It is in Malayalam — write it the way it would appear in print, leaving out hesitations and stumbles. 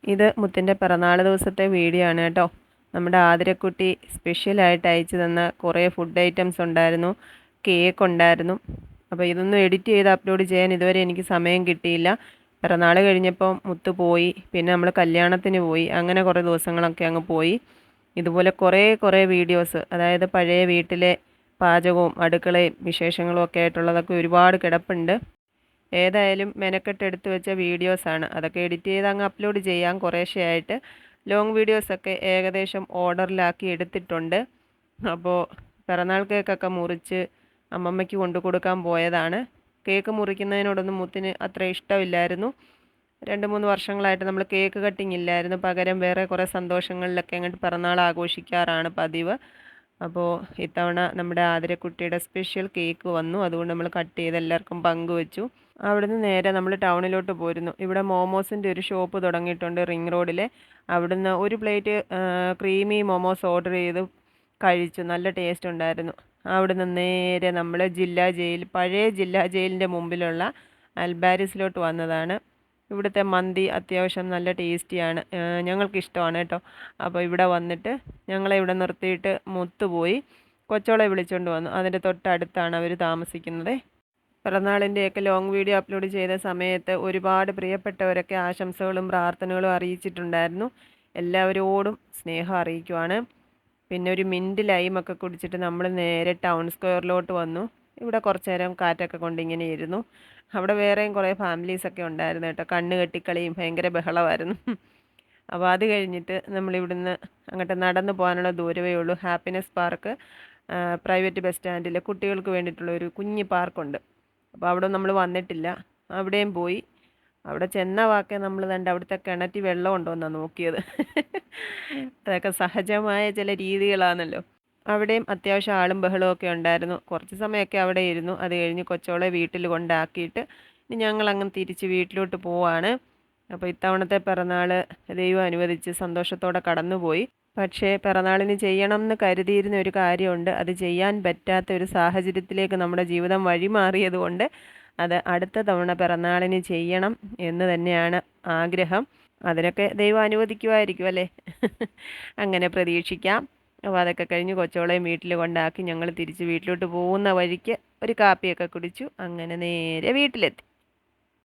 ഇത് മുത്തിൻ്റെ പിറന്നാൾ ദിവസത്തെ വീഡിയോ ആണ് കേട്ടോ. നമ്മുടെ ആതിരക്കുട്ടി സ്പെഷ്യലായിട്ട് അയച്ചു തന്ന കുറേ ഫുഡ് ഐറ്റംസ് ഉണ്ടായിരുന്നു, കേക്ക് ഉണ്ടായിരുന്നു. അപ്പോൾ ഇതൊന്നും എഡിറ്റ് ചെയ്ത് അപ്ലോഡ് ചെയ്യാൻ ഇതുവരെ എനിക്ക് സമയം കിട്ടിയില്ല. പിറന്നാൾ കഴിഞ്ഞപ്പോൾ മുത്ത് പോയി, പിന്നെ നമ്മൾ കല്യാണത്തിന് പോയി, അങ്ങനെ കുറേ ദിവസങ്ങളൊക്കെ അങ്ങ് പോയി. ഇതുപോലെ കുറേ വീഡിയോസ്, അതായത് പഴയ വീട്ടിലെ പാചകവും അടുക്കളയും വിശേഷങ്ങളും ഒക്കെ ആയിട്ടുള്ളതൊക്കെ ഒരുപാട് കിടപ്പുണ്ട്. ഏതായാലും മെനക്കെട്ട് എടുത്ത് വെച്ച വീഡിയോസാണ്. അതൊക്കെ എഡിറ്റ് ചെയ്ത് അങ്ങ് അപ്ലോഡ് ചെയ്യാം കുറേശ്ശെയായിട്ട്. ലോങ് വീഡിയോസൊക്കെ ഏകദേശം ഓർഡറിലാക്കി എടുത്തിട്ടുണ്ട്. അപ്പോൾ പിറന്നാൾ കേക്കൊക്കെ മുറിച്ച് അമ്മമ്മയ്ക്ക് കൊണ്ടു കൊടുക്കാൻ പോയതാണ്. കേക്ക് മുറിക്കുന്നതിനോടൊന്നും മുത്തിന് അത്ര ഇഷ്ടമില്ലായിരുന്നു. 2-3 വർഷങ്ങളായിട്ട് നമ്മൾ കേക്ക് കട്ടിങ് ഇല്ലായിരുന്നു. പകരം വേറെ കുറേ സന്തോഷങ്ങളിലൊക്കെ അങ്ങോട്ട് പിറന്നാൾ ആഘോഷിക്കാറാണ് പതിവ്. അപ്പോൾ ഇത്തവണ നമ്മുടെ ആതിരക്കുട്ടിയുടെ സ്പെഷ്യൽ കേക്ക് വന്നു. അതുകൊണ്ട് നമ്മൾ കട്ട് ചെയ്ത് എല്ലാവർക്കും പങ്കുവച്ചു. അവിടുന്ന് നേരെ നമ്മൾ ടൗണിലോട്ട് പോരുന്നു. ഇവിടെ മോമോസിൻ്റെ ഒരു ഷോപ്പ് തുടങ്ങിയിട്ടുണ്ട് റിംഗ് റോഡിൽ. അവിടുന്ന് ഒരു പ്ലേറ്റ് ക്രീമി മോമോസ് ഓർഡർ ചെയ്ത് കഴിച്ചു. നല്ല ടേസ്റ്റ് ഉണ്ടായിരുന്നു. അവിടുന്ന് നേരെ നമ്മൾ പഴയ ജില്ലാ ജയിലിൻ്റെ മുമ്പിലുള്ള അൽബാരിസിലോട്ട് വന്നതാണ്. ഇവിടുത്തെ മന്തി അത്യാവശ്യം നല്ല ടേസ്റ്റിയാണ്, ഞങ്ങൾക്കിഷ്ടമാണ് കേട്ടോ. അപ്പോൾ ഇവിടെ വന്നിട്ട് ഞങ്ങളെ ഇവിടെ നിർത്തിയിട്ട് മുത്ത് പോയി കൊച്ചോളെ വിളിച്ചുകൊണ്ട് വന്നു. അതിൻ്റെ തൊട്ടടുത്താണ് അവർ താമസിക്കുന്നത്. പിറന്നാളിൻ്റെയൊക്കെ ലോങ് വീഡിയോ അപ്ലോഡ് ചെയ്ത സമയത്ത് ഒരുപാട് പ്രിയപ്പെട്ടവരൊക്കെ ആശംസകളും പ്രാർത്ഥനകളും അറിയിച്ചിട്ടുണ്ടായിരുന്നു. എല്ലാവരോടും സ്നേഹം അറിയിക്കുവാണ്. പിന്നെ ഒരു മിൻറ്റ് ലൈമൊക്കെ കുടിച്ചിട്ട് നമ്മൾ നേരെ ടൗൺ സ്ക്വയറിലോട്ട് വന്നു. ഇവിടെ കുറച്ച് നേരം കാറ്റൊക്കെ കൊണ്ട് ഇങ്ങനെ ഇരുന്നു. അവിടെ വേറെയും കുറേ ഫാമിലീസൊക്കെ ഉണ്ടായിരുന്നു കേട്ടോ. കണ്ണ് കെട്ടിക്കളിയും ഭയങ്കര ബഹളമായിരുന്നു. അപ്പോൾ അത് കഴിഞ്ഞിട്ട് നമ്മളിവിടുന്ന് അങ്ങോട്ട് നടന്നു പോകാനുള്ള ദൂരമേ ഉള്ളൂ. ഹാപ്പിനെസ് പാർക്ക്, പ്രൈവറ്റ് ബസ് സ്റ്റാൻഡിൽ കുട്ടികൾക്ക് വേണ്ടിയിട്ടുള്ള ഒരു കുഞ്ഞ് പാർക്കുണ്ട്. അപ്പോൾ അവിടെ നമ്മൾ വന്നിട്ടില്ല. അവിടെയും പോയി. അവിടെ ചെന്ന വാക്കെ നമ്മൾ കണ്ട് അവിടുത്തെ കിണറ്റിൽ വെള്ളം ഉണ്ടോയെന്നാണ് നോക്കിയത്. അതൊക്കെ സഹജമായ ചില രീതികളാണല്ലോ. അവിടെയും അത്യാവശ്യം ആളും ബഹളവും ഒക്കെ ഉണ്ടായിരുന്നു. കുറച്ച് സമയമൊക്കെ അവിടെ ഇരുന്നു. അത് കഴിഞ്ഞ് കൊച്ചോളെ വീട്ടിൽ കൊണ്ടാക്കിയിട്ട് ഇനി ഞങ്ങളങ്ങ് തിരിച്ച് വീട്ടിലോട്ട് പോവാണ്. അപ്പോൾ ഇത്തവണത്തെ പിറന്നാൾ ദൈവം അനുവദിച്ച് സന്തോഷത്തോടെ കടന്നുപോയി. പക്ഷേ പിറന്നാളിന് ചെയ്യണം എന്ന് കരുതിയിരുന്ന ഒരു കാര്യമുണ്ട്. അത് ചെയ്യാൻ പറ്റാത്ത ഒരു സാഹചര്യത്തിലേക്ക് നമ്മുടെ ജീവിതം വഴിമാറിയത് കൊണ്ട് അത് അടുത്ത തവണ പിറന്നാളിന് ചെയ്യണം എന്ന് തന്നെയാണ് ആഗ്രഹം. അതിനൊക്കെ ദൈവം അനുവദിക്കുമായിരിക്കും അല്ലേ? അങ്ങനെ പ്രതീക്ഷിക്കാം. അപ്പോൾ അതൊക്കെ കഴിഞ്ഞ് കൊച്ചോളെയും വീട്ടിൽ കൊണ്ടാക്കി ഞങ്ങൾ തിരിച്ച് വീട്ടിലോട്ട് പോകുന്ന വഴിക്ക് ഒരു കാപ്പിയൊക്കെ കുടിച്ചു. അങ്ങനെ നേരെ വീട്ടിലെത്തി.